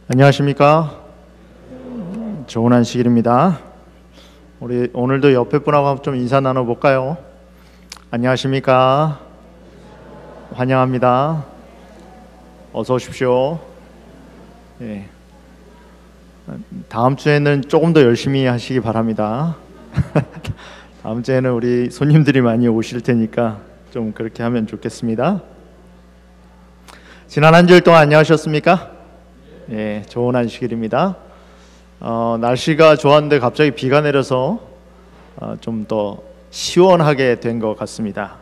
안녕하십니까? 좋은 안식일입니다. 우리 오늘도 옆에 분하고 좀 인사 나눠볼까요? 안녕하십니까? 환영합니다. 어서 오십시오. 예. 다음 주에는 조금 더 열심히 하시기 바랍니다. 다음 주에는 우리 손님들이 많이 오실 테니까 좀 그렇게 하면 좋겠습니다. 지난 한 주일 동안 안녕하셨습니까? 예, 좋은 안식일입니다. 날씨가 좋았는데 갑자기 비가 내려서 좀 더 시원하게 된 것 같습니다.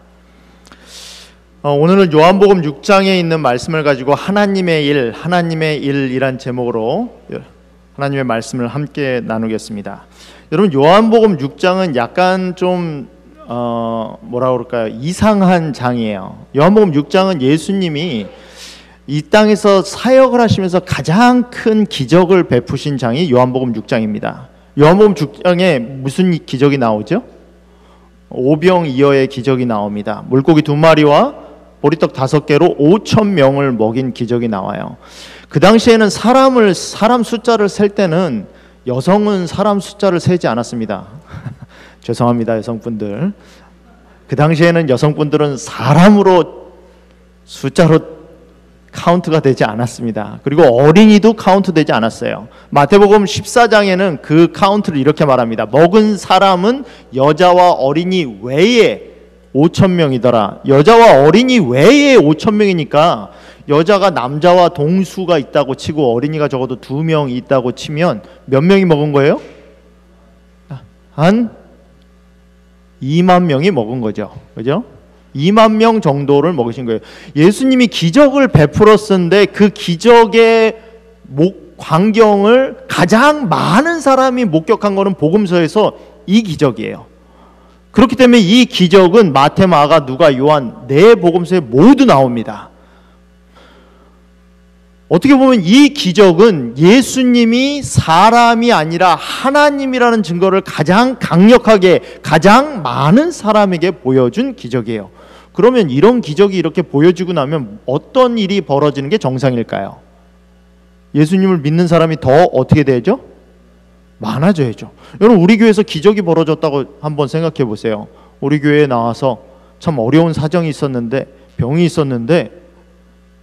오늘은 요한복음 6장에 있는 말씀을 가지고 하나님의 일이란 제목으로 하나님의 말씀을 함께 나누겠습니다. 여러분, 요한복음 6장은 약간 좀 뭐라 그럴까요? 이상한 장이에요. 요한복음 6장은 예수님이 이 땅에서 사역을 하시면서 가장 큰 기적을 베푸신 장이 요한복음 6장입니다. 요한복음 6장에 무슨 기적이 나오죠? 오병이어의 기적이 나옵니다. 물고기 2마리와 보리떡 5개로 5,000명을 먹인 기적이 나와요. 그 당시에는 사람 숫자를 셀 때는 여성은 사람 숫자를 세지 않았습니다. 죄송합니다, 여성분들. 그 당시에는 여성분들은 사람으로 숫자로 카운트가 되지 않았습니다. 그리고 어린이도 카운트 되지 않았어요. 마태복음 14장에는 그 카운트를 이렇게 말합니다. 먹은 사람은 여자와 어린이 외에 5,000명이더라. 여자와 어린이 외에 5,000명이니까 여자가 남자와 동수가 있다고 치고 어린이가 적어도 2명 있다고 치면 몇 명이 먹은 거예요? 한 2만 명이 먹은 거죠. 그죠? 2만 명 정도를 먹으신 거예요. 예수님이 기적을 베풀었는데 그 기적의 광경을 가장 많은 사람이 목격한 것은 복음서에서 이 기적이에요. 그렇기 때문에 이 기적은 마태, 마가, 누가, 요한 네 복음서에 모두 나옵니다. 어떻게 보면 이 기적은 예수님이 사람이 아니라 하나님이라는 증거를 가장 강력하게 가장 많은 사람에게 보여준 기적이에요. 그러면 이런 기적이 이렇게 보여지고 나면 어떤 일이 벌어지는 게 정상일까요? 예수님을 믿는 사람이 더 어떻게 되죠? 많아져야죠. 여러분, 우리 교회에서 기적이 벌어졌다고 한번 생각해 보세요. 우리 교회에 나와서 참 어려운 사정이 있었는데, 병이 있었는데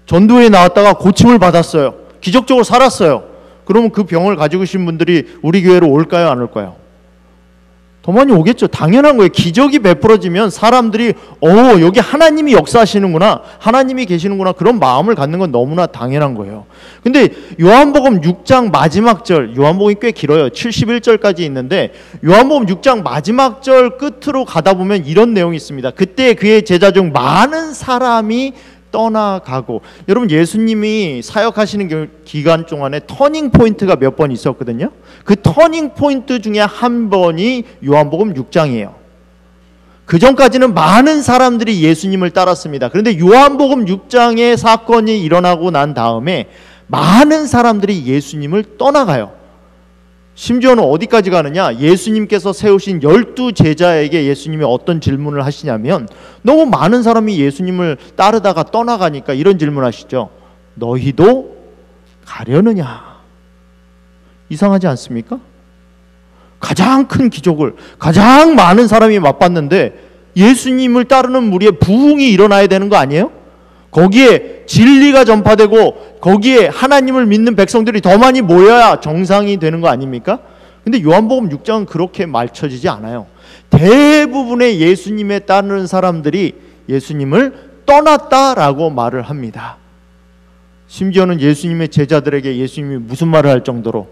전도회에 나왔다가 고침을 받았어요. 기적적으로 살았어요. 그러면 그 병을 가지고 계신 분들이 우리 교회로 올까요, 안 올까요? 더 많이 오겠죠. 당연한 거예요. 기적이 베풀어지면 사람들이 여기 하나님이 역사하시는구나, 하나님이 계시는구나, 그런 마음을 갖는 건 너무나 당연한 거예요. 근데 요한복음 6장 마지막 절, 요한복음이 꽤 길어요. 71절까지 있는데 요한복음 6장 마지막 절 끝으로 가다 보면 이런 내용이 있습니다. 그때 그의 제자 중 많은 사람이 떠나가고. 여러분, 예수님이 사역하시는 기간 동안에 터닝 포인트가 몇 번 있었거든요. 그 터닝 포인트 중에 한 번이 요한복음 6장이에요. 그 전까지는 많은 사람들이 예수님을 따랐습니다. 그런데 요한복음 6장의 사건이 일어나고 난 다음에 많은 사람들이 예수님을 떠나가요. 심지어는 어디까지 가느냐, 예수님께서 세우신 12제자에게 예수님이 어떤 질문을 하시냐면, 너무 많은 사람이 예수님을 따르다가 떠나가니까 이런 질문 하시죠. 너희도 가려느냐? 이상하지 않습니까? 가장 큰 기적을 가장 많은 사람이 맛봤는데 예수님을 따르는 무리에 부흥이 일어나야 되는 거 아니에요? 거기에 진리가 전파되고 거기에 하나님을 믿는 백성들이 더 많이 모여야 정상이 되는 거 아닙니까? 근데 요한복음 6장은 그렇게 말쳐지지 않아요. 대부분의 예수님에 따르는 사람들이 예수님을 떠났다라고 말을 합니다. 심지어는 예수님의 제자들에게 예수님이 무슨 말을 할 정도로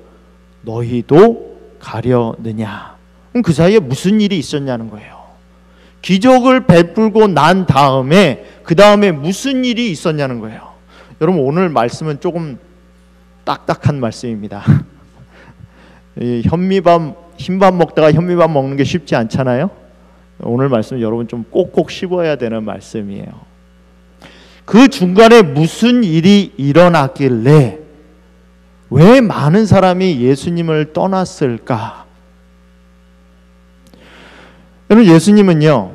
너희도 가려느냐? 그럼 그 사이에 무슨 일이 있었냐는 거예요. 기적을 베풀고 난 다음에 그 다음에 무슨 일이 있었냐는 거예요. 여러분, 오늘 말씀은 조금 딱딱한 말씀입니다. 흰밥 먹다가 현미밥 먹는 게 쉽지 않잖아요. 오늘 말씀은 여러분 좀 꼭꼭 씹어야 되는 말씀이에요. 그 중간에 무슨 일이 일어났길래 왜 많은 사람이 예수님을 떠났을까? 여러분, 예수님은요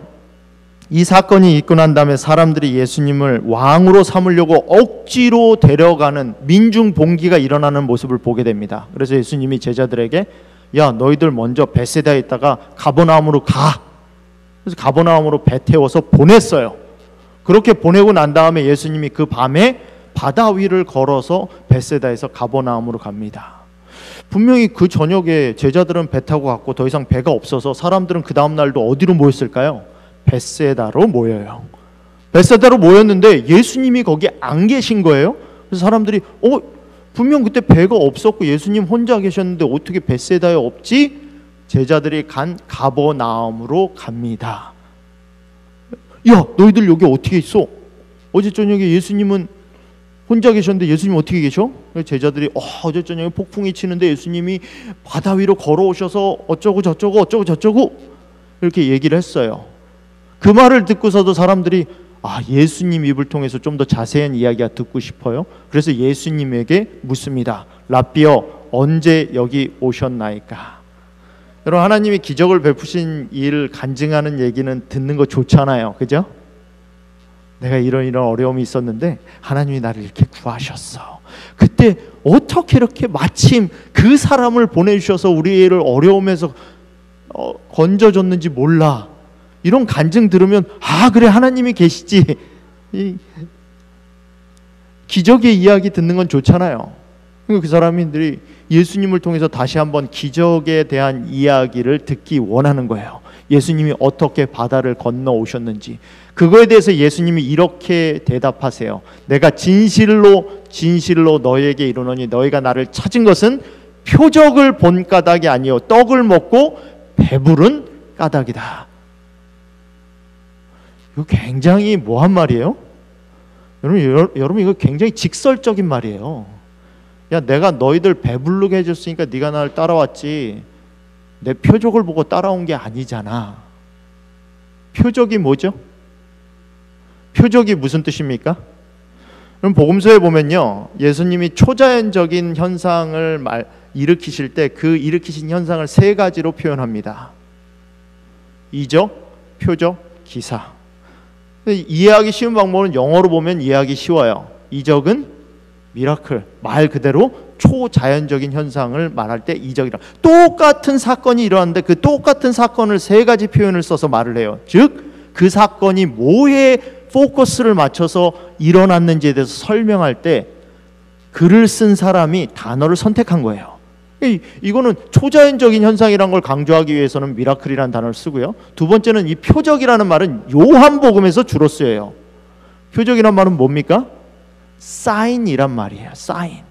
이 사건이 있고 난 다음에 사람들이 예수님을 왕으로 삼으려고 억지로 데려가는 민중봉기가 일어나는 모습을 보게 됩니다. 그래서 예수님이 제자들에게 야, 너희들 먼저 벳세다에 있다가 가버나움으로 가. 그래서 가버나움으로 배 태워서 보냈어요. 그렇게 보내고 난 다음에 예수님이 그 밤에 바다 위를 걸어서 벳세다에서 가버나움으로 갑니다. 분명히 그 저녁에 제자들은 배 타고 갔고 더 이상 배가 없어서 사람들은 그 다음 날도 어디로 모였을까요? 벳세다로 모여요. 벳세다로 모였는데 예수님이 거기 안 계신 거예요. 그래서 사람들이 분명 그때 배가 없었고 예수님 혼자 계셨는데 어떻게 벳세다에 없지? 제자들이 간 가버나움으로 갑니다. 야, 너희들 여기 어떻게 있어? 어제 저녁에 예수님은 혼자 계셨는데 예수님 어떻게 계셔? 제자들이 어제 저녁에 폭풍이 치는데 예수님이 바다 위로 걸어오셔서 어쩌고 저쩌고 이렇게 얘기를 했어요. 그 말을 듣고서도 사람들이 예수님 입을 통해서 좀 더 자세한 이야기가 듣고 싶어요. 그래서 예수님에게 묻습니다. 랍비여, 언제 여기 오셨나이까? 여러분, 하나님이 기적을 베푸신 일 간증하는 얘기는 듣는 거 좋잖아요. 그죠? 내가 이런 어려움이 있었는데 하나님이 나를 이렇게 구하셨어. 그때 어떻게 이렇게 마침 그 사람을 보내주셔서 우리 애를 어려움에서 건져줬는지 몰라. 이런 간증 들으면 그래, 하나님이 계시지. 기적의 이야기 듣는 건 좋잖아요. 그 사람들이 예수님을 통해서 다시 한번 기적에 대한 이야기를 듣기 원하는 거예요. 예수님이 어떻게 바다를 건너 오셨는지. 그거에 대해서 예수님이 이렇게 대답하세요. 내가 진실로 너희에게 이르노니 너희가 나를 찾은 것은 표적을 본 까닭이 아니요 떡을 먹고 배부른 까닭이다. 이거 굉장히 뭐한 말이에요? 여러분 이거 굉장히 직설적인 말이에요. 야, 내가 너희들 배부르게 해줬으니까 네가 나를 따라왔지 내 표적을 보고 따라온 게 아니잖아. 표적이 뭐죠? 표적이 무슨 뜻입니까? 그럼 복음서에 보면요, 예수님이 초자연적인 현상을 일으키실 때 그 일으키신 현상을 세 가지로 표현합니다. 이적, 표적, 기사. 이해하기 쉬운 방법은 영어로 보면 이해하기 쉬워요. 이적은 미라클, 말 그대로 초자연적인 현상을 말할 때 이적이라. 똑같은 사건이 일어났는데 그 똑같은 사건을 세 가지 표현을 써서 말을 해요. 즉 그 사건이 뭐에 포커스를 맞춰서 일어났는지에 대해서 설명할 때 글을 쓴 사람이 단어를 선택한 거예요. 이거는 초자연적인 현상이란 걸 강조하기 위해서는 미라클이라는 단어를 쓰고요. 두 번째는 이 표적이라는 말은 요한복음에서 주로 쓰여요. 표적이란 말은 뭡니까? 사인이란 말이에요. 사인.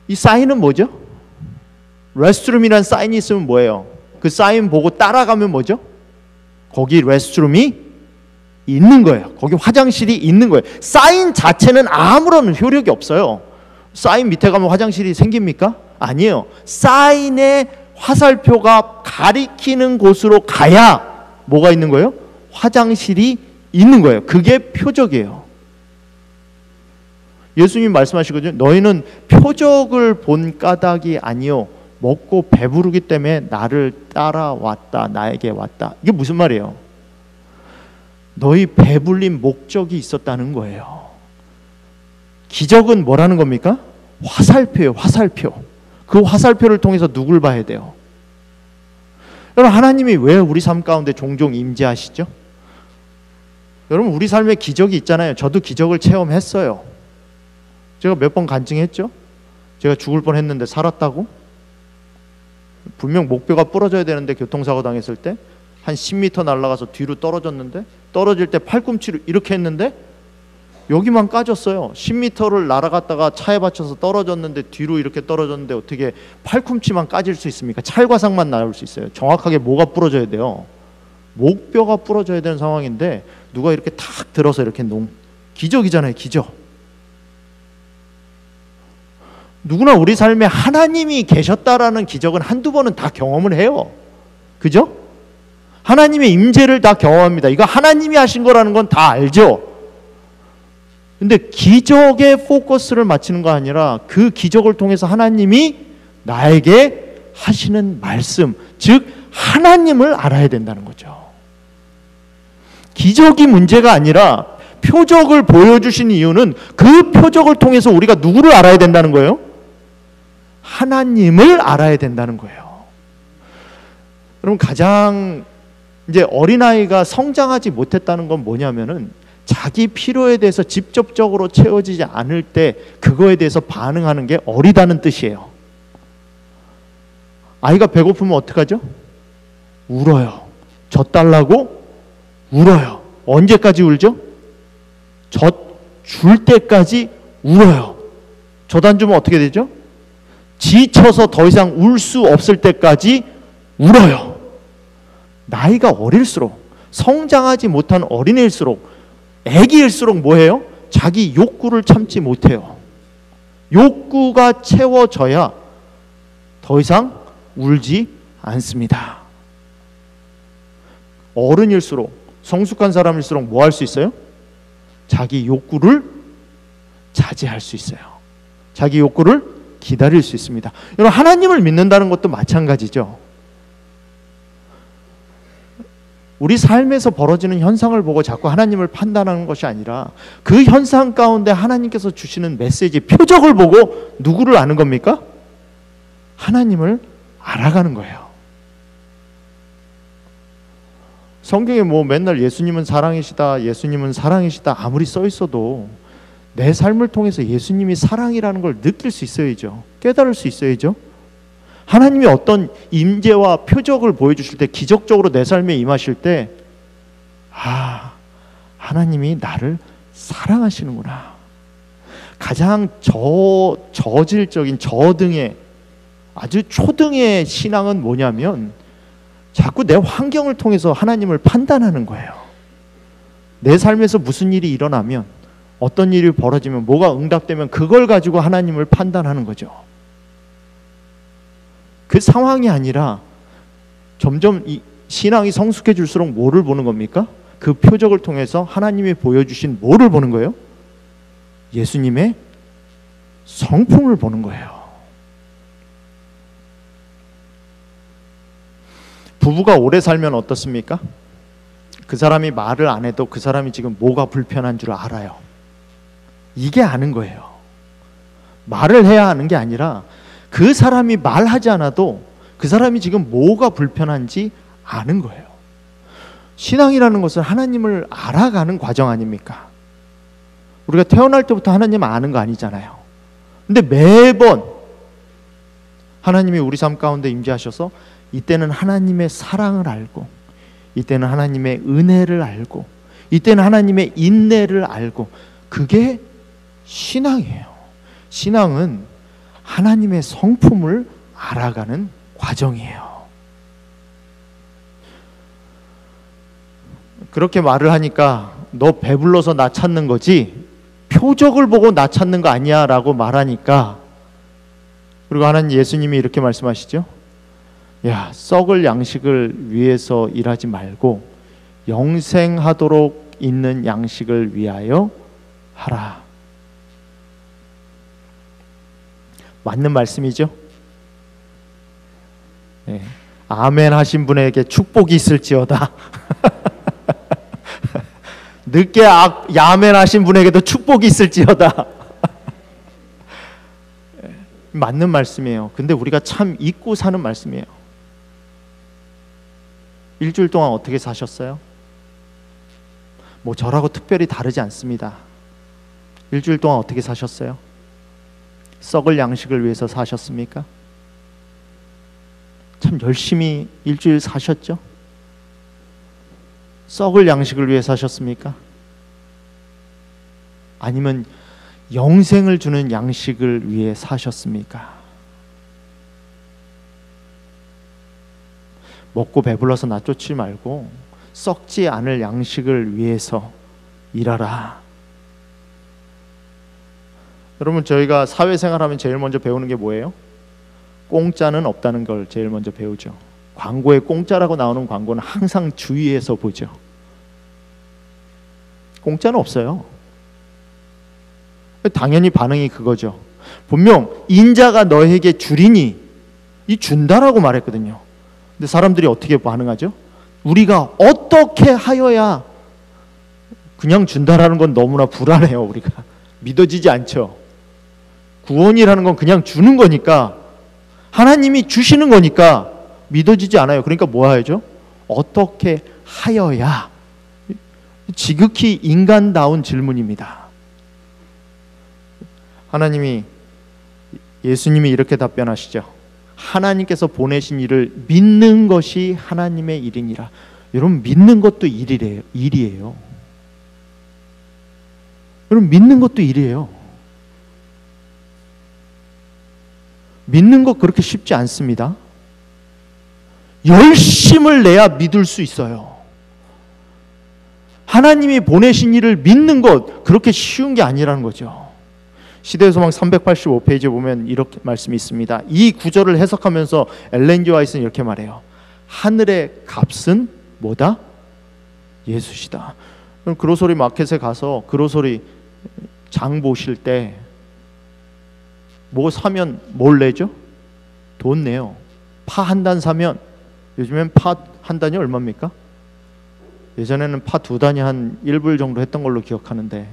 이 사인은 뭐죠? 레스트룸이라는 사인이 있으면 뭐예요? 그 사인 보고 따라가면 뭐죠? 거기 레스트룸이 있는 거예요. 거기 화장실이 있는 거예요. 사인 자체는 아무런 효력이 없어요. 사인 밑에 가면 화장실이 생깁니까? 아니에요. 사인의 화살표가 가리키는 곳으로 가야 뭐가 있는 거예요? 화장실이 있는 거예요. 그게 표적이에요. 예수님이 말씀하시거든요. 너희는 표적을 본 까닭이 아니요 먹고 배부르기 때문에 나를 따라왔다. 나에게 왔다. 이게 무슨 말이에요? 너희 배불린 목적이 있었다는 거예요. 기적은 뭐라는 겁니까? 화살표예요. 화살표. 그 화살표를 통해서 누굴 봐야 돼요? 여러분, 하나님이 왜 우리 삶 가운데 종종 임재하시죠? 여러분, 우리 삶에 기적이 있잖아요. 저도 기적을 체험했어요. 제가 몇 번 간증했죠? 제가 죽을 뻔했는데 살았다고? 분명 목뼈가 부러져야 되는데 교통사고 당했을 때 한 10m 날아가서 뒤로 떨어졌는데, 떨어질 때 팔꿈치로 이렇게 했는데 여기만 까졌어요. 10m를 날아갔다가 차에 받쳐서 떨어졌는데 뒤로 이렇게 떨어졌는데 어떻게 팔꿈치만 까질 수 있습니까? 찰과상만 나올 수 있어요. 정확하게 뭐가 부러져야 돼요? 목뼈가 부러져야 되는 상황인데 누가 이렇게 탁 들어서 이렇게 기적이잖아요. 기적. 누구나 우리 삶에 하나님이 계셨다라는 기적은 한두 번은 다 경험을 해요. 그죠? 하나님의 임재를 다 경험합니다. 이거 하나님이 하신 거라는 건 다 알죠? 근데 기적에 포커스를 맞추는 거 아니라 그 기적을 통해서 하나님이 나에게 하시는 말씀, 즉 하나님을 알아야 된다는 거죠. 기적이 문제가 아니라 표적을 보여주신 이유는 그 표적을 통해서 우리가 누구를 알아야 된다는 거예요? 하나님을 알아야 된다는 거예요. 여러분, 가장 이제 어린아이가 성장하지 못했다는 건 뭐냐면은 자기 필요에 대해서 직접적으로 채워지지 않을 때 그거에 대해서 반응하는 게 어리다는 뜻이에요. 아이가 배고프면 어떡하죠? 울어요. 젖 달라고 울어요. 언제까지 울죠? 젖 줄 때까지 울어요. 젖 안 주면 어떻게 되죠? 지쳐서 더 이상 울 수 없을 때까지 울어요. 나이가 어릴수록, 성장하지 못한 어린애일수록, 애기일수록 뭐해요? 자기 욕구를 참지 못해요. 욕구가 채워져야 더 이상 울지 않습니다. 어른일수록, 성숙한 사람일수록 뭐 할 수 있어요? 자기 욕구를 자제할 수 있어요. 자기 욕구를 기다릴 수 있습니다. 여러분, 하나님을 믿는다는 것도 마찬가지죠. 우리 삶에서 벌어지는 현상을 보고 자꾸 하나님을 판단하는 것이 아니라 그 현상 가운데 하나님께서 주시는 메시지, 표적을 보고 누구를 아는 겁니까? 하나님을 알아가는 거예요. 성경에 뭐 맨날 예수님은 사랑이시다, 예수님은 사랑이시다 아무리 써 있어도 내 삶을 통해서 예수님이 사랑이라는 걸 느낄 수 있어야죠. 깨달을 수 있어야죠. 하나님이 어떤 임재와 표적을 보여주실 때, 기적적으로 내 삶에 임하실 때, 아, 하나님이 나를 사랑하시는구나. 가장 저질적인 저등의, 아주 초등의 신앙은 뭐냐면 자꾸 내 환경을 통해서 하나님을 판단하는 거예요. 내 삶에서 무슨 일이 일어나면, 어떤 일이 벌어지면, 뭐가 응답되면 그걸 가지고 하나님을 판단하는 거죠. 그 상황이 아니라 점점 이 신앙이 성숙해질수록 뭐를 보는 겁니까? 그 표적을 통해서 하나님이 보여주신 뭐를 보는 거예요? 예수님의 성품을 보는 거예요. 부부가 오래 살면 어떻습니까? 그 사람이 말을 안 해도 그 사람이 지금 뭐가 불편한 줄 알아요. 이게 아는 거예요. 말을 해야 하는 게 아니라 그 사람이 말하지 않아도 그 사람이 지금 뭐가 불편한지 아는 거예요. 신앙이라는 것은 하나님을 알아가는 과정 아닙니까? 우리가 태어날 때부터 하나님 아는 거 아니잖아요. 근데 매번 하나님이 우리 삶 가운데 임재하셔서 이때는 하나님의 사랑을 알고, 이때는 하나님의 은혜를 알고, 이때는 하나님의 인내를 알고, 그게 신앙이에요. 신앙은 하나님의 성품을 알아가는 과정이에요. 그렇게 말을 하니까 너 배불러서 나 찾는 거지 표적을 보고 나 찾는 거 아니야 라고 말하니까, 그리고 하나님, 예수님이 이렇게 말씀하시죠. 야, 썩을 양식을 위해서 일하지 말고 영생하도록 있는 양식을 위하여 하라. 맞는 말씀이죠? 네. 아멘 하신 분에게 축복이 있을지어다. 늦게 야멘 하신 분에게도 축복이 있을지어다. 맞는 말씀이에요. 근데 우리가 참 잊고 사는 말씀이에요. 일주일 동안 어떻게 사셨어요? 뭐 저라고 특별히 다르지 않습니다. 일주일 동안 어떻게 사셨어요? 썩을 양식을 위해서 사셨습니까? 참 열심히 일주일 사셨죠? 썩을 양식을 위해 사셨습니까? 아니면 영생을 주는 양식을 위해 사셨습니까? 먹고 배불러서 나 쫓지 말고 썩지 않을 양식을 위해서 일하라. 여러분, 저희가 사회생활하면 제일 먼저 배우는 게 뭐예요? 공짜는 없다는 걸 제일 먼저 배우죠. 광고에 공짜라고 나오는 광고는 항상 주의해서 보죠. 공짜는 없어요. 당연히 반응이 그거죠. 분명 인자가 너에게 주리니 이 준다라고 말했거든요. 근데 사람들이 어떻게 반응하죠? 우리가 어떻게 하여야, 그냥 준다라는 건 너무나 불안해요. 우리가 믿어지지 않죠. 구원이라는 건 그냥 주는 거니까, 하나님이 주시는 거니까 믿어지지 않아요. 그러니까 뭐 해야죠? 어떻게 하여야. 지극히 인간다운 질문입니다. 예수님이 이렇게 답변하시죠. 하나님께서 보내신 일을 믿는 것이 하나님의 일이니라. 여러분, 믿는 것도 일이에요. 여러분, 믿는 것도 일이에요. 믿는 것 그렇게 쉽지 않습니다. 열심을 내야 믿을 수 있어요. 하나님이 보내신 일을 믿는 것 그렇게 쉬운 게 아니라는 거죠. 시대의 소망 385페이지에 보면 이렇게 말씀이 있습니다. 이 구절을 해석하면서 엘렌 G. 화이트는 이렇게 말해요. 하늘의 값은 뭐다? 예수시다. 그로소리 마켓에 가서 그로소리 장 보실 때 뭐 사면 뭘 내죠? 돈 내요. 파 한 단 사면, 요즘엔 파 한 단이 얼마입니까? 예전에는 파 두 단이 한 1불 정도 했던 걸로 기억하는데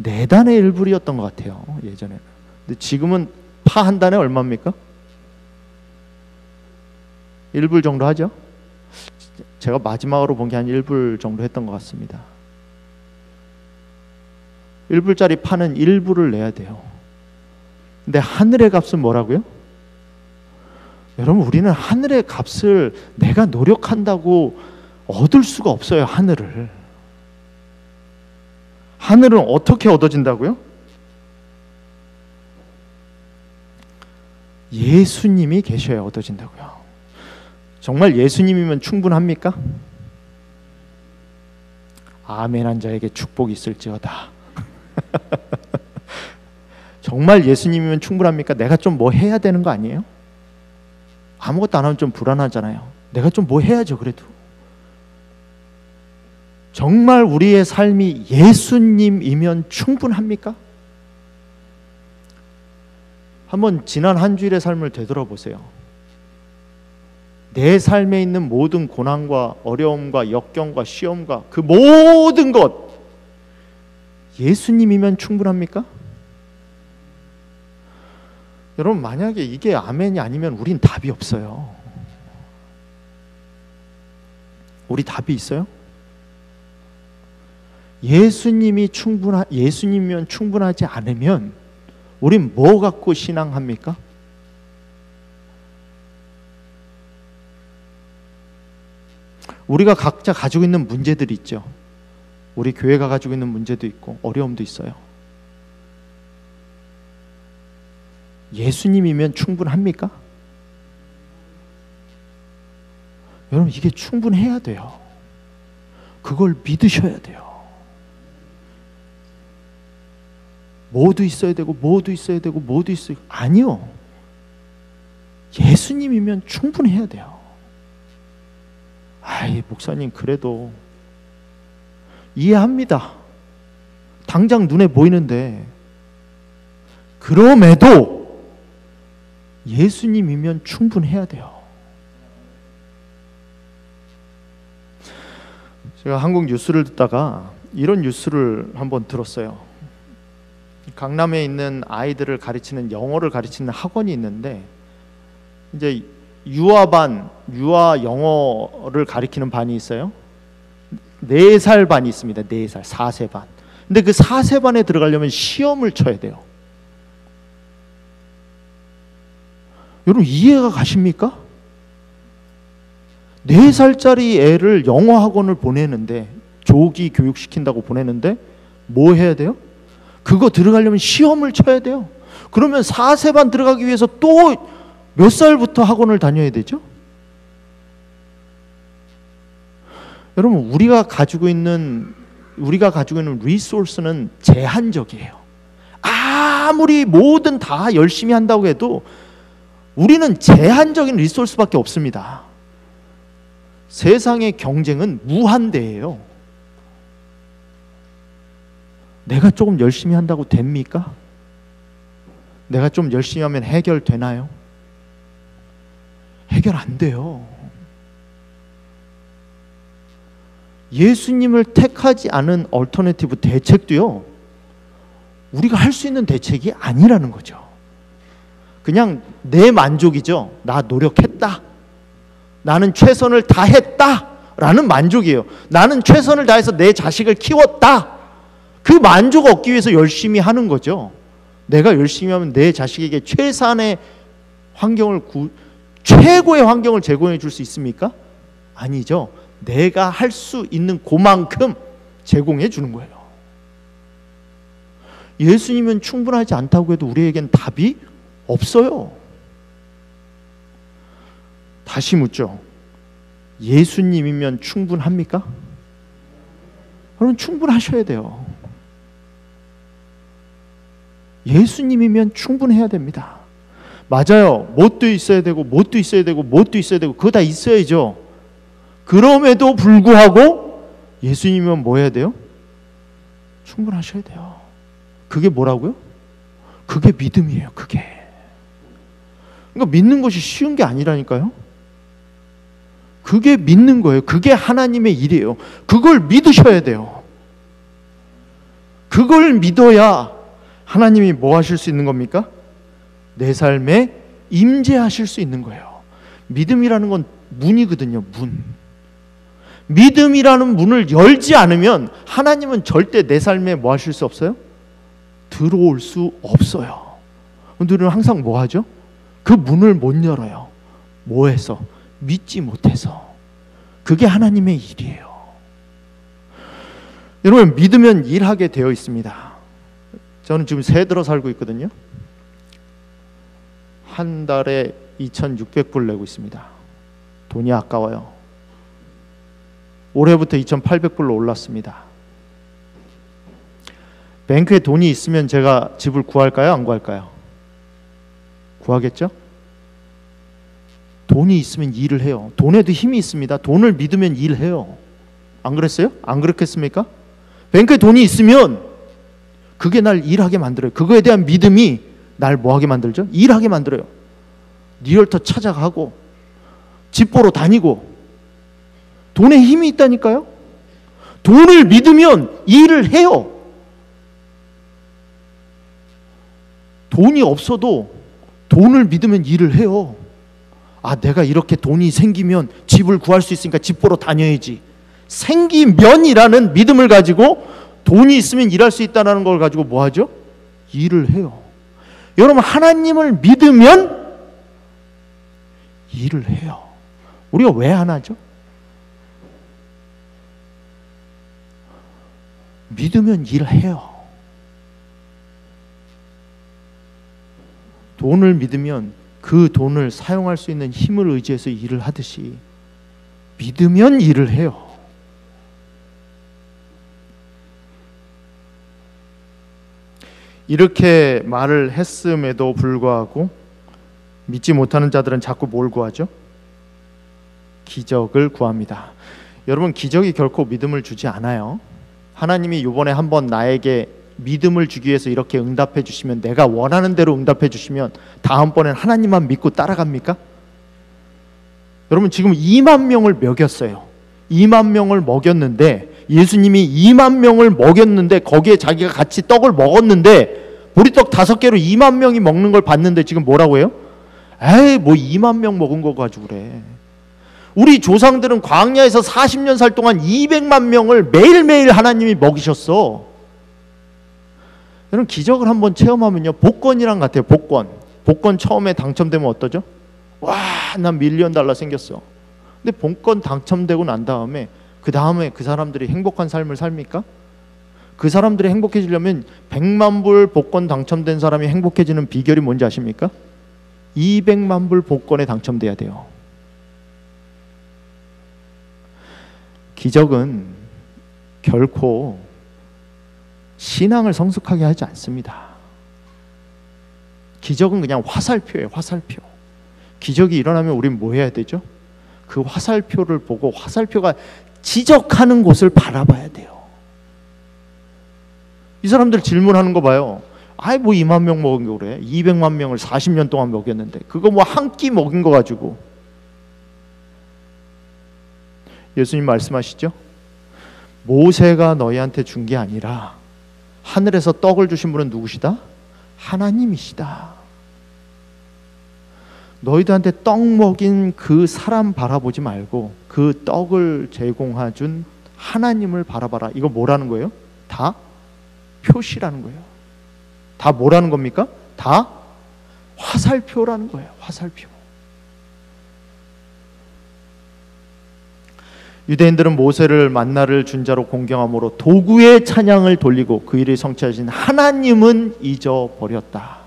4단의 1불이었던 것 같아요. 예전에는. 근데 지금은 파 한 단에 얼마입니까? 1불 정도 하죠? 제가 마지막으로 본 게 한 1불 정도 했던 것 같습니다. 1불짜리 파는 1불을 내야 돼요. 근데 하늘의 값은 뭐라고요? 여러분, 우리는 하늘의 값을 내가 노력한다고 얻을 수가 없어요. 하늘은 어떻게 얻어진다고요? 예수님이 계셔야 얻어진다고요. 정말 예수님이면 충분합니까? 아멘한 자에게 축복이 있을지어다. 정말 예수님이면 충분합니까? 내가 좀 뭐 해야 되는 거 아니에요? 아무것도 안 하면 좀 불안하잖아요. 내가 좀 뭐 해야죠. 그래도 정말 우리의 삶이 예수님이면 충분합니까? 한번 지난 한 주일의 삶을 되돌아보세요. 내 삶에 있는 모든 고난과 어려움과 역경과 시험과 그 모든 것, 예수님이면 충분합니까? 여러분, 만약에 이게 아멘이 아니면 우린 답이 없어요. 우리 답이 있어요? 예수님이면 충분하지 않으면 우린 뭐 갖고 신앙합니까? 우리가 각자 가지고 있는 문제들이 있죠. 우리 교회가 가지고 있는 문제도 있고 어려움도 있어요. 예수님이면 충분합니까? 여러분, 이게 충분해야 돼요. 그걸 믿으셔야 돼요. 뭐도 있어야 되고 뭐도 있어야 되고 뭐도 있어야 되고, 아니요. 예수님이면 충분해야 돼요. 아이, 목사님, 그래도 이해합니다. 당장 눈에 보이는데, 그럼에도 예수님이면 충분해야 돼요. 제가 한국 뉴스를 듣다가 이런 뉴스를 한번 들었어요. 강남에 있는 아이들을 가르치는, 영어를 가르치는 학원이 있는데, 이제 유아 영어를 가르치는 반이 있어요. 4살 반이 있습니다. 4살, 4세 반. 근데 그 4세 반에 들어가려면 시험을 쳐야 돼요. 여러분, 이해가 가십니까? 4살짜리 애를 영어 학원을 보내는데, 조기 교육시킨다고 보내는데 뭐 해야 돼요? 그거 들어가려면 시험을 쳐야 돼요. 그러면 4세 반 들어가기 위해서 또 몇 살부터 학원을 다녀야 되죠? 여러분, 우리가 가지고 있는 리소스는 제한적이에요. 아무리 뭐든 다 열심히 한다고 해도 우리는 제한적인 리소스밖에 없습니다. 세상의 경쟁은 무한대예요. 내가 조금 열심히 한다고 됩니까? 내가 좀 열심히 하면 해결되나요? 해결 안 돼요. 예수님을 택하지 않은 얼터내티브 대책도요, 우리가 할 수 있는 대책이 아니라는 거죠. 그냥 내 만족이죠. 나 노력했다, 나는 최선을 다했다 라는 만족이에요. 나는 최선을 다해서 내 자식을 키웠다, 그 만족 얻기 위해서 열심히 하는 거죠. 내가 열심히 하면 내 자식에게 최선의 환경을 최고의 환경을 제공해 줄 수 있습니까? 아니죠. 내가 할 수 있는 그만큼 제공해 주는 거예요. 예수님은 충분하지 않다고 해도 우리에겐 답이 없어요. 다시 묻죠. 예수님이면 충분합니까? 여러분, 충분하셔야 돼요. 예수님이면 충분해야 됩니다. 맞아요. 뭣도 있어야 되고 뭣도 있어야 되고 뭣도 있어야 되고 그거 다 있어야죠. 그럼에도 불구하고 예수님은 뭐 해야 돼요? 충분하셔야 돼요. 그게 뭐라고요? 그게 믿음이에요. 그게. 그러니까 믿는 것이 쉬운 게 아니라니까요. 그게 믿는 거예요. 그게 하나님의 일이에요. 그걸 믿으셔야 돼요. 그걸 믿어야 하나님이 뭐 하실 수 있는 겁니까? 내 삶에 임재하실 수 있는 거예요. 믿음이라는 건 문이거든요. 문. 믿음이라는 문을 열지 않으면 하나님은 절대 내 삶에 뭐 하실 수 없어요? 들어올 수 없어요. 우리는 항상 뭐 하죠? 그 문을 못 열어요. 뭐 해서? 믿지 못해서. 그게 하나님의 일이에요. 여러분, 믿으면 일하게 되어 있습니다. 저는 지금 새 들어 살고 있거든요. 한 달에 2,600불 내고 있습니다. 돈이 아까워요. 올해부터 2,800불로 올랐습니다. 뱅크에 돈이 있으면 제가 집을 구할까요? 안 구할까요? 구하겠죠? 돈이 있으면 일을 해요. 돈에도 힘이 있습니다. 돈을 믿으면 일해요. 안 그랬어요? 안 그렇겠습니까? 뱅크에 돈이 있으면 그게 날 일하게 만들어요. 그거에 대한 믿음이 날 뭐하게 만들죠? 일하게 만들어요. 리얼터 찾아가고 집 보러 다니고. 돈에 힘이 있다니까요. 돈을 믿으면 일을 해요. 돈이 없어도 돈을 믿으면 일을 해요. 아, 내가 이렇게 돈이 생기면 집을 구할 수 있으니까 집 보러 다녀야지. 생기면이라는 믿음을 가지고 돈이 있으면 일할 수 있다는 걸 가지고 뭐 하죠? 일을 해요. 여러분, 하나님을 믿으면 일을 해요. 우리가 왜 안 하죠? 믿으면 일을 해요. 돈을 믿으면 그 돈을 사용할 수 있는 힘을 의지해서 일을 하듯이 믿으면 일을 해요. 이렇게 말을 했음에도 불구하고 믿지 못하는 자들은 자꾸 뭘 구하죠? 기적을 구합니다. 여러분, 기적이 결코 믿음을 주지 않아요. 하나님이 이번에 한번 나에게 믿음을 주기 위해서 이렇게 응답해 주시면, 내가 원하는 대로 응답해 주시면 다음번엔 하나님만 믿고 따라갑니까? 여러분, 지금 2만 명을 먹였어요. 2만 명을 먹였는데, 예수님이 2만 명을 먹였는데 거기에 자기가 같이 떡을 먹었는데 보리떡 5개로 2만 명이 먹는 걸 봤는데 지금 뭐라고 해요? 에이, 뭐 2만 명 먹은 거 가지고 그래. 우리 조상들은 광야에서 40년 살 동안 200만 명을 매일매일 하나님이 먹이셨어. 여러분, 기적을 한번 체험하면요, 복권이랑 같아요. 복권 처음에 당첨되면 어떠죠? 와, 난 $1,000,000 생겼어. 근데 복권 당첨되고 난 다음에 그 다음에 그 사람들이 행복한 삶을 삽니까? 그 사람들이 행복해지려면 100만 불 복권 당첨된 사람이 행복해지는 비결이 뭔지 아십니까? 200만 불 복권에 당첨돼야 돼요. 기적은 결코 신앙을 성숙하게 하지 않습니다. 기적은 그냥 화살표예요. 화살표. 기적이 일어나면 우린 뭐 해야 되죠? 그 화살표를 보고 화살표가 지적하는 곳을 바라봐야 돼요. 이 사람들 질문하는 거 봐요. 아이, 뭐 2만 명 먹은 게 그래. 200만 명을 40년 동안 먹였는데 그거 뭐 한 끼 먹인 거 가지고 예수님 말씀하시죠. 모세가 너희한테 준 게 아니라 하늘에서 떡을 주신 분은 누구시다? 하나님이시다. 너희들한테 떡 먹인 그 사람 바라보지 말고 그 떡을 제공해준 하나님을 바라봐라. 이거 뭐라는 거예요? 다 표시라는 거예요. 다 뭐라는 겁니까? 다 화살표라는 거예요. 화살표. 유대인들은 모세를 만나를 준 자로 공경함으로 도구의 찬양을 돌리고 그 일을 성취하신 하나님은 잊어버렸다.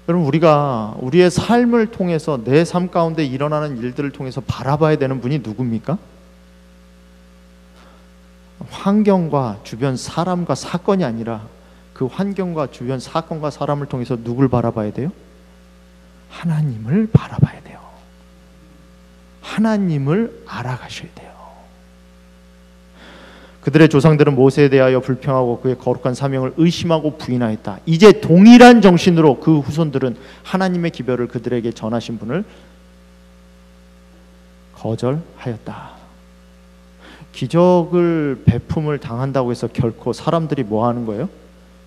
여러분, 우리가 우리의 삶을 통해서 내 삶 가운데 일어나는 일들을 통해서 바라봐야 되는 분이 누굽니까? 환경과 주변 사람과 사건이 아니라 그 환경과 주변 사건과 사람을 통해서 누굴 바라봐야 돼요? 하나님을 바라봐야 돼요. 하나님을 알아가셔야 돼요. 그들의 조상들은 모세에 대하여 불평하고 그의 거룩한 사명을 의심하고 부인하였다. 이제 동일한 정신으로 그 후손들은 하나님의 기별을 그들에게 전하신 분을 거절하였다. 기적을 베품을 당한다고 해서 결코 사람들이 뭐 하는 거예요?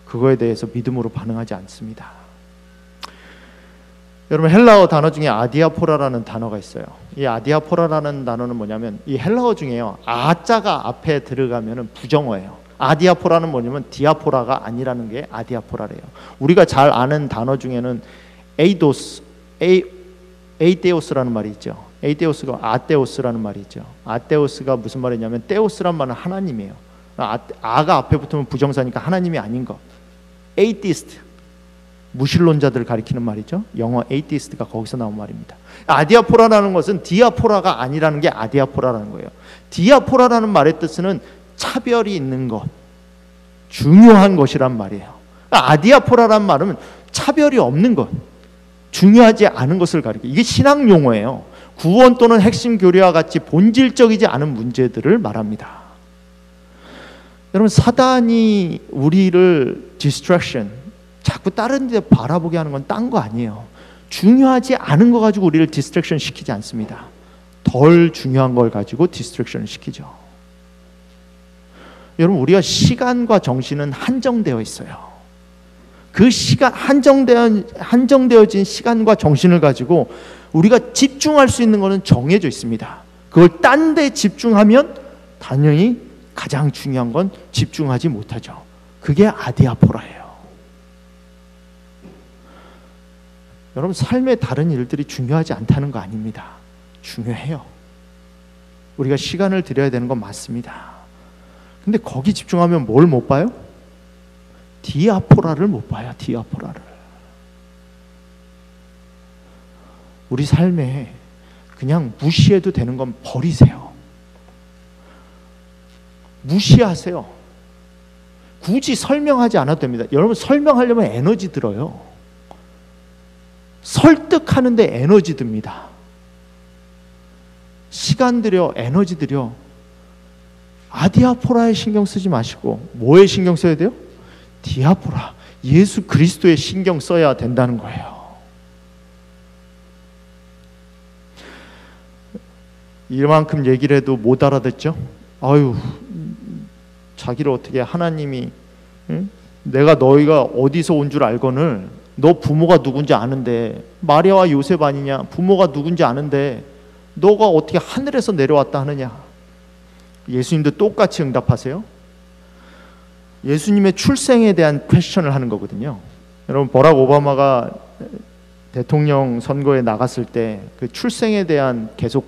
그거에 대해서 믿음으로 반응하지 않습니다. 여러분, 헬라어 단어 중에 아디아포라라는 단어가 있어요. 이 아디아포라라는 단어는 뭐냐면 이 헬라어 중에요, 아자가 앞에 들어가면 부정어예요. 아디아포라는 뭐냐면 디아포라가 아니라는 게 아디아포라래요. 우리가 잘 아는 단어 중에는 에이도스, 에이데오스라는 말이 있죠. 에이데오스가 아테오스라는 말이 있죠. 아테오스가 무슨 말이냐면 테오스란 말은 하나님이에요. 아가 앞에 붙으면 부정사니까 하나님이 아닌 것. 에이티스트, 무신론자들을 가리키는 말이죠. 영어 에이티스트가 거기서 나온 말입니다. 아디아포라라는 것은 디아포라가 아니라는 게 아디아포라라는 거예요. 디아포라라는 말의 뜻은 차별이 있는 것, 중요한 것이란 말이에요. 아디아포라라는 말은 차별이 없는 것, 중요하지 않은 것을 가리켜. 이게 신학 용어예요. 구원 또는 핵심 교리와 같이 본질적이지 않은 문제들을 말합니다. 여러분, 사단이 우리를 distraction, 자꾸 다른 데 바라보게 하는 건 딴 거 아니에요. 중요하지 않은 거 가지고 우리를 디스트랙션 시키지 않습니다. 덜 중요한 걸 가지고 디스트랙션을 시키죠. 여러분, 우리가 시간과 정신은 한정되어 있어요. 그 시간, 한정되어진 시간과 정신을 가지고 우리가 집중할 수 있는 것은 정해져 있습니다. 그걸 딴 데 집중하면 당연히 가장 중요한 건 집중하지 못하죠. 그게 아디아포라예요. 여러분, 삶의 다른 일들이 중요하지 않다는 거 아닙니다. 중요해요. 우리가 시간을 들여야 되는 건 맞습니다. 근데 거기 집중하면 뭘 못 봐요? 디아포라를 못 봐요. 디아포라를. 우리 삶에 그냥 무시해도 되는 건 버리세요. 무시하세요. 굳이 설명하지 않아도 됩니다. 여러분, 설명하려면 에너지 들어요. 설득하는데 에너지 듭니다. 시간 들여, 에너지 들여. 아디아포라에 신경 쓰지 마시고 뭐에 신경 써야 돼요? 디아포라, 예수 그리스도에 신경 써야 된다는 거예요. 이만큼 얘기를 해도 못 알아듣죠? 아유, 자기를 어떻게 하나님이, 응? 내가 너희가 어디서 온 줄 알거늘 너 부모가 누군지 아는데, 마리아와 요셉 아니냐, 부모가 누군지 아는데 너가 어떻게 하늘에서 내려왔다 하느냐. 예수님도 똑같이 응답하세요. 예수님의 출생에 대한 퀘스천을 하는 거거든요. 여러분, 버락 오바마가 대통령 선거에 나갔을 때 그 출생에 대한 계속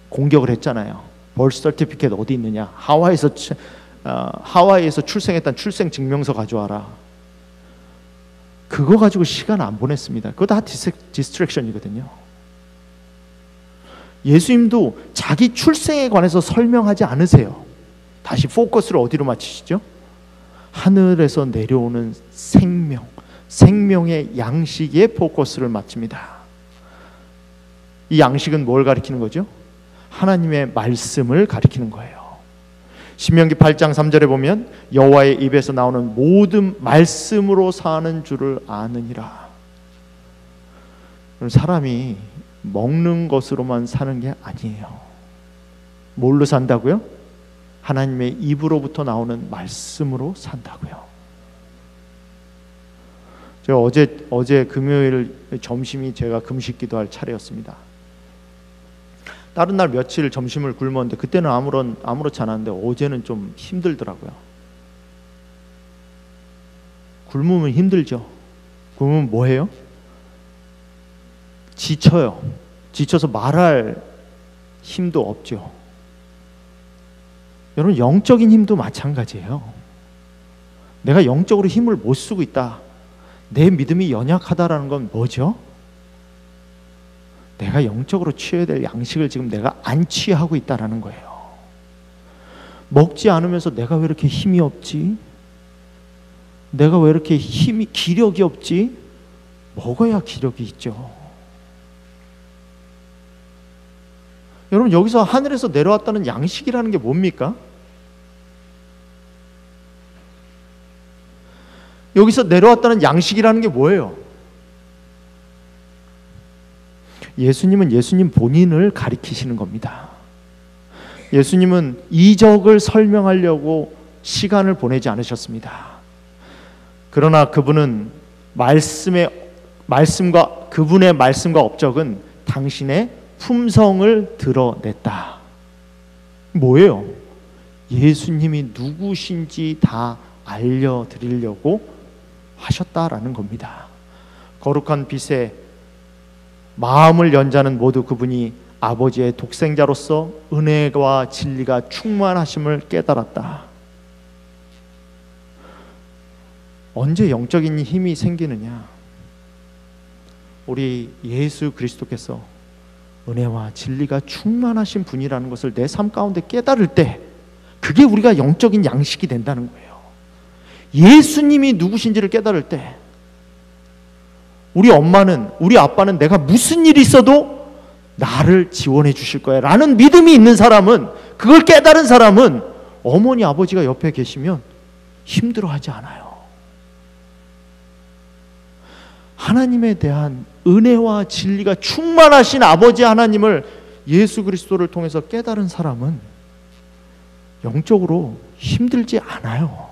공격을 했잖아요. 벌스 서티피켓 어디 있느냐, 하와이에서 출생했다는 출생 증명서 가져와라. 그거 가지고 시간 안 보냈습니다. 그거 다 디스트랙션이거든요. 예수님도 자기 출생에 관해서 설명하지 않으세요. 다시 포커스를 어디로 맞추시죠? 하늘에서 내려오는 생명, 생명의 양식에 포커스를 맞춥니다. 이 양식은 뭘 가리키는 거죠? 하나님의 말씀을 가리키는 거예요. 신명기 8장 3절에 보면 여호와의 입에서 나오는 모든 말씀으로 사는 줄을 아느니라. 사람이 먹는 것으로만 사는 게 아니에요. 뭘로 산다고요? 하나님의 입으로부터 나오는 말씀으로 산다고요. 제가 어제 금요일 점심이 제가 금식 기도할 차례였습니다. 다른 날 며칠 점심을 굶었는데 그때는 아무렇지 않았는데 어제는 좀 힘들더라고요. 굶으면 힘들죠. 굶으면 뭐해요? 지쳐요. 지쳐서 말할 힘도 없죠. 여러분, 영적인 힘도 마찬가지예요. 내가 영적으로 힘을 못 쓰고 있다, 내 믿음이 연약하다라는 건 뭐죠? 내가 영적으로 취해야 될 양식을 지금 내가 안 취하고 있다라는 거예요. 먹지 않으면서 내가 왜 이렇게 힘이 없지? 내가 왜 이렇게 기력이 없지? 먹어야 기력이 있죠. 여러분, 여기서 하늘에서 내려왔다는 양식이라는 게 뭡니까? 여기서 내려왔다는 양식이라는 게 뭐예요? 예수님은 예수님 본인을 가리키시는 겁니다. 예수님은 이적을 설명하려고 시간을 보내지 않으셨습니다. 그러나 그분은 그분의 말씀과 업적은 당신의 품성을 드러냈다. 뭐예요? 예수님이 누구신지 다 알려드리려고 하셨다라는 겁니다. 거룩한 빛에 마음을 연 자는 모두 그분이 아버지의 독생자로서 은혜와 진리가 충만하심을 깨달았다. 언제 영적인 힘이 생기느냐? 우리 예수 그리스도께서 은혜와 진리가 충만하신 분이라는 것을 내 삶 가운데 깨달을 때, 그게 우리가 영적인 양식이 된다는 거예요. 예수님이 누구신지를 깨달을 때, 우리 엄마는, 우리 아빠는 내가 무슨 일이 있어도 나를 지원해 주실 거야 라는 믿음이 있는 사람은, 그걸 깨달은 사람은 어머니 아버지가 옆에 계시면 힘들어하지 않아요. 하나님에 대한 은혜와 진리가 충만하신 아버지 하나님을, 예수 그리스도를 통해서 깨달은 사람은 영적으로 힘들지 않아요.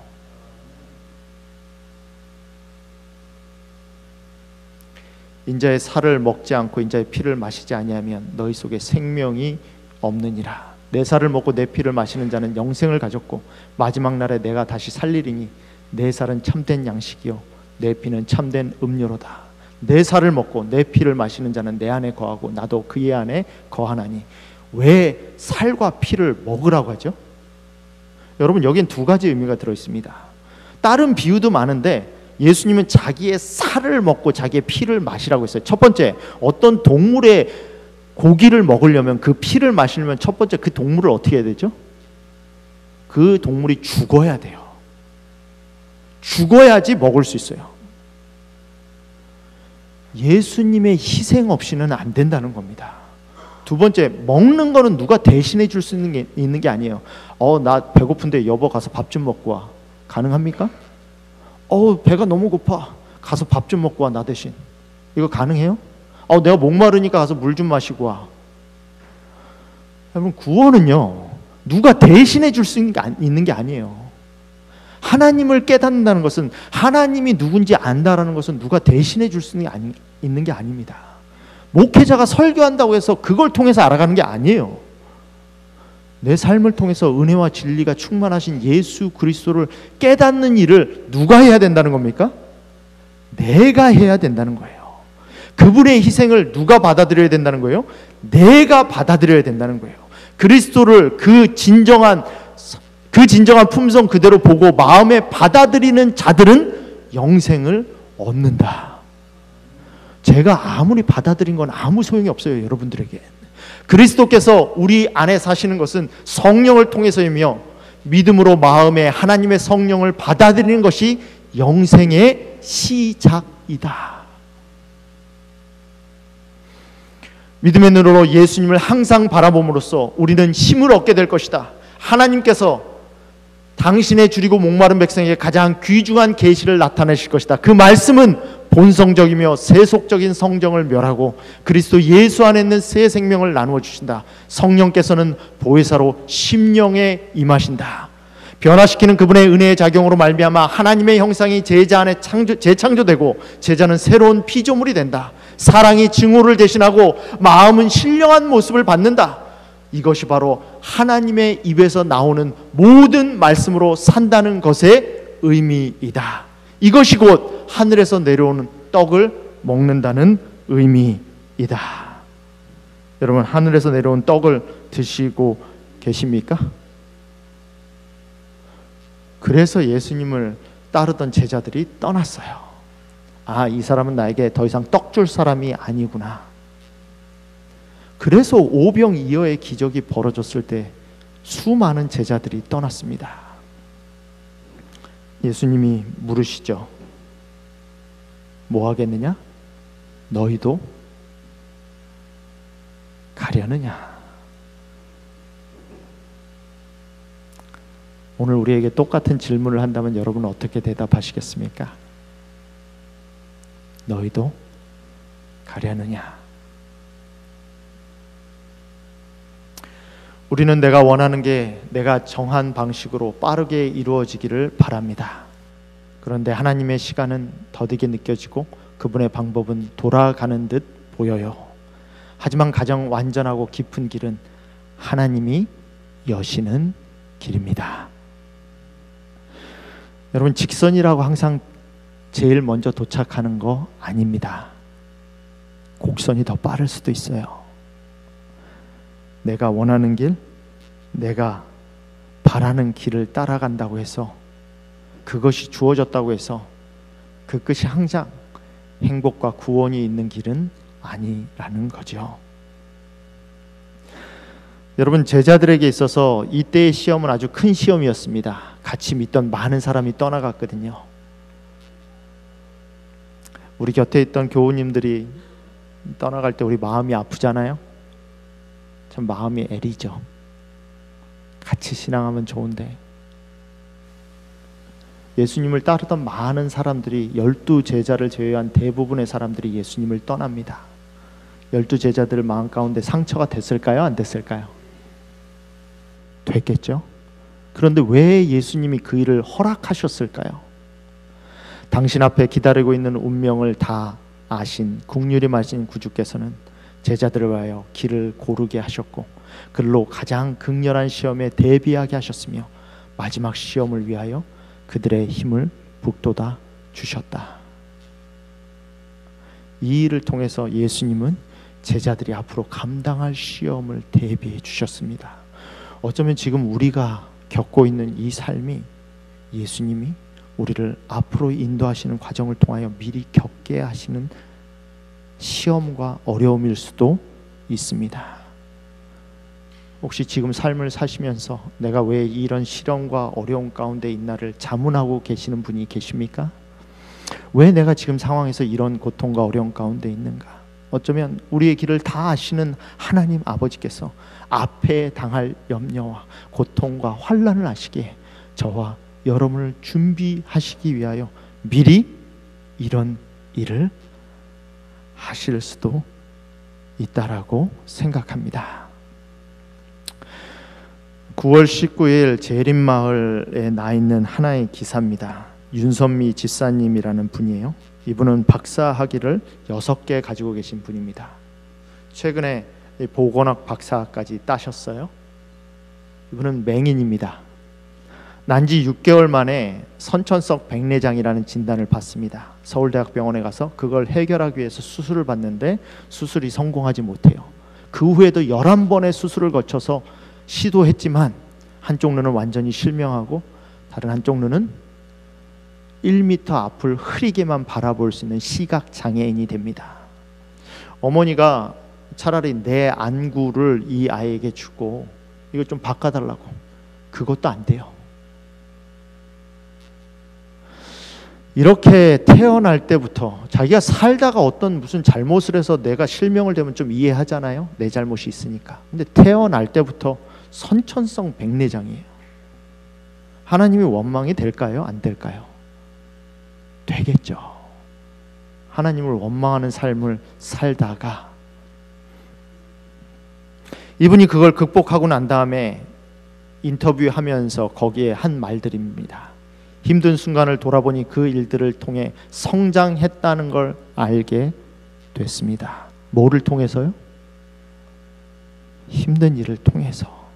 인자의 살을 먹지 않고 인자의 피를 마시지 아니하면 너희 속에 생명이 없느니라. 내 살을 먹고 내 피를 마시는 자는 영생을 가졌고 마지막 날에 내가 다시 살리리니 내 살은 참된 양식이요 내 피는 참된 음료로다. 내 살을 먹고 내 피를 마시는 자는 내 안에 거하고 나도 그의 안에 거하나니. 왜 살과 피를 먹으라고 하죠? 여러분, 여기엔 두 가지 의미가 들어있습니다. 다른 비유도 많은데 예수님은 자기의 살을 먹고 자기의 피를 마시라고 했어요. 첫 번째, 어떤 동물의 고기를 먹으려면, 그 피를 마시려면 첫 번째 그 동물을 어떻게 해야 되죠? 그 동물이 죽어야 돼요. 죽어야지 먹을 수 있어요. 예수님의 희생 없이는 안 된다는 겁니다. 두 번째, 먹는 거는 누가 대신해 줄 수 있는 게 아니에요. 나 배고픈데 여보 가서 밥 좀 먹고 와. 가능합니까? 배가 너무 고파. 가서 밥 좀 먹고 와, 나 대신. 이거 가능해요? 내가 목마르니까 가서 물 좀 마시고 와. 여러분, 구원은요, 누가 대신해 줄 수 있는 게 아니에요. 하나님을 깨닫는다는 것은, 하나님이 누군지 안다라는 것은 누가 대신해 줄 수 있는 게 아닙니다. 목회자가 설교한다고 해서 그걸 통해서 알아가는 게 아니에요. 내 삶을 통해서 은혜와 진리가 충만하신 예수 그리스도를 깨닫는 일을 누가 해야 된다는 겁니까? 내가 해야 된다는 거예요. 그분의 희생을 누가 받아들여야 된다는 거예요? 내가 받아들여야 된다는 거예요. 그리스도를 그 진정한 품성 그대로 보고 마음에 받아들이는 자들은 영생을 얻는다. 제가 아무리 받아들인 건 아무 소용이 없어요, 여러분들에게. 그리스도께서 우리 안에 사시는 것은 성령을 통해서이며, 믿음으로 마음에 하나님의 성령을 받아들이는 것이 영생의 시작이다. 믿음의 눈으로 예수님을 항상 바라봄으로써 우리는 힘을 얻게 될 것이다. 하나님께서 당신의 줄이고 목마른 백성에게 가장 귀중한 계시를 나타내실 것이다. 그 말씀은 본성적이며 세속적인 성정을 멸하고 그리스도 예수 안에 있는 새 생명을 나누어 주신다. 성령께서는 보혜사로 심령에 임하신다. 변화시키는 그분의 은혜의 작용으로 말미암아 하나님의 형상이 제자 안에 재창조되고 제자는 새로운 피조물이 된다. 사랑이 증오를 대신하고 마음은 신령한 모습을 받는다. 이것이 바로 하나님의 입에서 나오는 모든 말씀으로 산다는 것의 의미이다. 이것이 곧 하늘에서 내려오는 떡을 먹는다는 의미이다. 여러분, 하늘에서 내려온 떡을 드시고 계십니까? 그래서 예수님을 따르던 제자들이 떠났어요. 아, 이 사람은 나에게 더 이상 떡 줄 사람이 아니구나. 그래서 오병이어의 기적이 벌어졌을 때 수많은 제자들이 떠났습니다. 예수님이 물으시죠. 뭐 하겠느냐? 너희도 가려느냐? 오늘 우리에게 똑같은 질문을 한다면 여러분은 어떻게 대답하시겠습니까? 너희도 가려느냐? 우리는 내가 원하는 게 내가 정한 방식으로 빠르게 이루어지기를 바랍니다. 그런데 하나님의 시간은 더디게 느껴지고 그분의 방법은 돌아가는 듯 보여요. 하지만 가장 완전하고 깊은 길은 하나님이 여시는 길입니다. 여러분, 직선이라고 항상 제일 먼저 도착하는 거 아닙니다. 곡선이 더 빠를 수도 있어요. 내가 원하는 길, 내가 바라는 길을 따라간다고 해서 그것이 주어졌다고 해서 그 끝이 항상 행복과 구원이 있는 길은 아니라는 거죠. 여러분, 제자들에게 있어서 이때의 시험은 아주 큰 시험이었습니다. 같이 믿던 많은 사람이 떠나갔거든요. 우리 곁에 있던 교우님들이 떠나갈 때 우리 마음이 아프잖아요. 참 마음이 애리죠. 같이 신앙하면 좋은데 예수님을 따르던 많은 사람들이 12제자를 제외한 대부분의 사람들이 예수님을 떠납니다. 12제자들 마음 가운데 상처가 됐을까요? 안 됐을까요? 됐겠죠. 그런데 왜 예수님이 그 일을 허락하셨을까요? 당신 앞에 기다리고 있는 운명을 다 아신 국률이 마신 구주께서는 제자들을 위하여 길을 고르게 하셨고 그로 가장 극렬한 시험에 대비하게 하셨으며 마지막 시험을 위하여 그들의 힘을 북돋아 주셨다. 이 일을 통해서 예수님은 제자들이 앞으로 감당할 시험을 대비해 주셨습니다. 어쩌면 지금 우리가 겪고 있는 이 삶이 예수님이 우리를 앞으로 인도하시는 과정을 통하여 미리 겪게 하시는 시험과 어려움일 수도 있습니다. 혹시 지금 삶을 사시면서 내가 왜 이런 시련과 어려움 가운데 있나를 자문하고 계시는 분이 계십니까? 왜 내가 지금 상황에서 이런 고통과 어려움 가운데 있는가? 어쩌면 우리의 길을 다 아시는 하나님 아버지께서 앞에 당할 염려와 고통과 환난을 아시기에 저와 여러분을 준비하시기 위하여 미리 이런 일을 하실 수도 있다라고 생각합니다. 9월 19일 재림마을에 나 있는 하나의 기사입니다. 윤선미 집사님이라는 분이에요. 이분은 박사 학위를 6개 가지고 계신 분입니다. 최근에 보건학 박사까지 따셨어요. 이분은 맹인입니다. 난지 6개월 만에 선천성 백내장이라는 진단을 받습니다. 서울대학병원에 가서 그걸 해결하기 위해서 수술을 받는데 수술이 성공하지 못해요. 그 후에도 11번의 수술을 거쳐서 시도했지만 한쪽 눈은 완전히 실명하고 다른 한쪽 눈은 1m 앞을 흐리게만 바라볼 수 있는 시각장애인이 됩니다. 어머니가 차라리 내 안구를 이 아이에게 주고 이거 좀 바꿔달라고, 그것도 안 돼요. 이렇게 태어날 때부터 자기가 살다가 어떤 무슨 잘못을 해서 내가 실명을 되면 좀 이해하잖아요. 내 잘못이 있으니까. 근데 태어날 때부터 선천성 백내장이에요. 하나님이 원망이 될까요? 안 될까요? 되겠죠. 하나님을 원망하는 삶을 살다가 이분이 그걸 극복하고 난 다음에 인터뷰하면서 거기에 한 말들입니다. 힘든 순간을 돌아보니 그 일들을 통해 성장했다는 걸 알게 됐습니다. 뭐를 통해서요? 힘든 일을 통해서.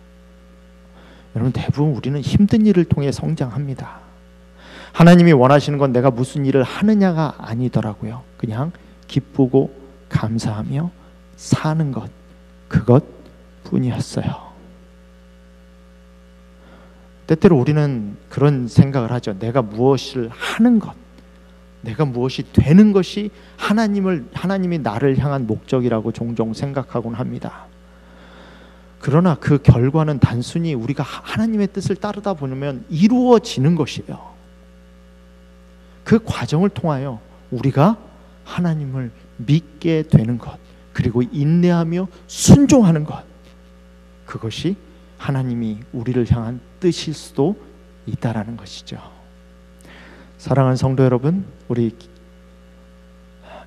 여러분, 대부분 우리는 힘든 일을 통해 성장합니다. 하나님이 원하시는 건 내가 무슨 일을 하느냐가 아니더라고요. 그냥 기쁘고 감사하며 사는 것, 그것뿐이었어요. 때때로 우리는 그런 생각을 하죠. 내가 무엇을 하는 것, 내가 무엇이 되는 것이 하나님이 나를 향한 목적이라고 종종 생각하곤 합니다. 그러나 그 결과는 단순히 우리가 하나님의 뜻을 따르다 보면 이루어지는 것이에요. 그 과정을 통하여 우리가 하나님을 믿게 되는 것, 그리고 인내하며 순종하는 것, 그것이 하나님이 우리를 향한 뜻일 수도 있다라는 것이죠. 사랑하는 성도 여러분, 우리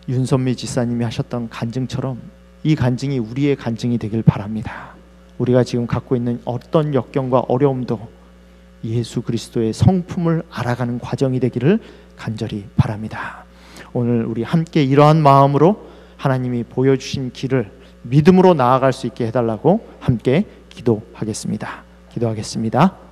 윤선미 지사님이 하셨던 간증처럼 이 간증이 우리의 간증이 되길 바랍니다. 우리가 지금 갖고 있는 어떤 역경과 어려움도 예수 그리스도의 성품을 알아가는 과정이 되기를 간절히 바랍니다. 오늘 우리 함께 이러한 마음으로 하나님이 보여주신 길을 믿음으로 나아갈 수 있게 해달라고 함께 기도하겠습니다. 기도하겠습니다.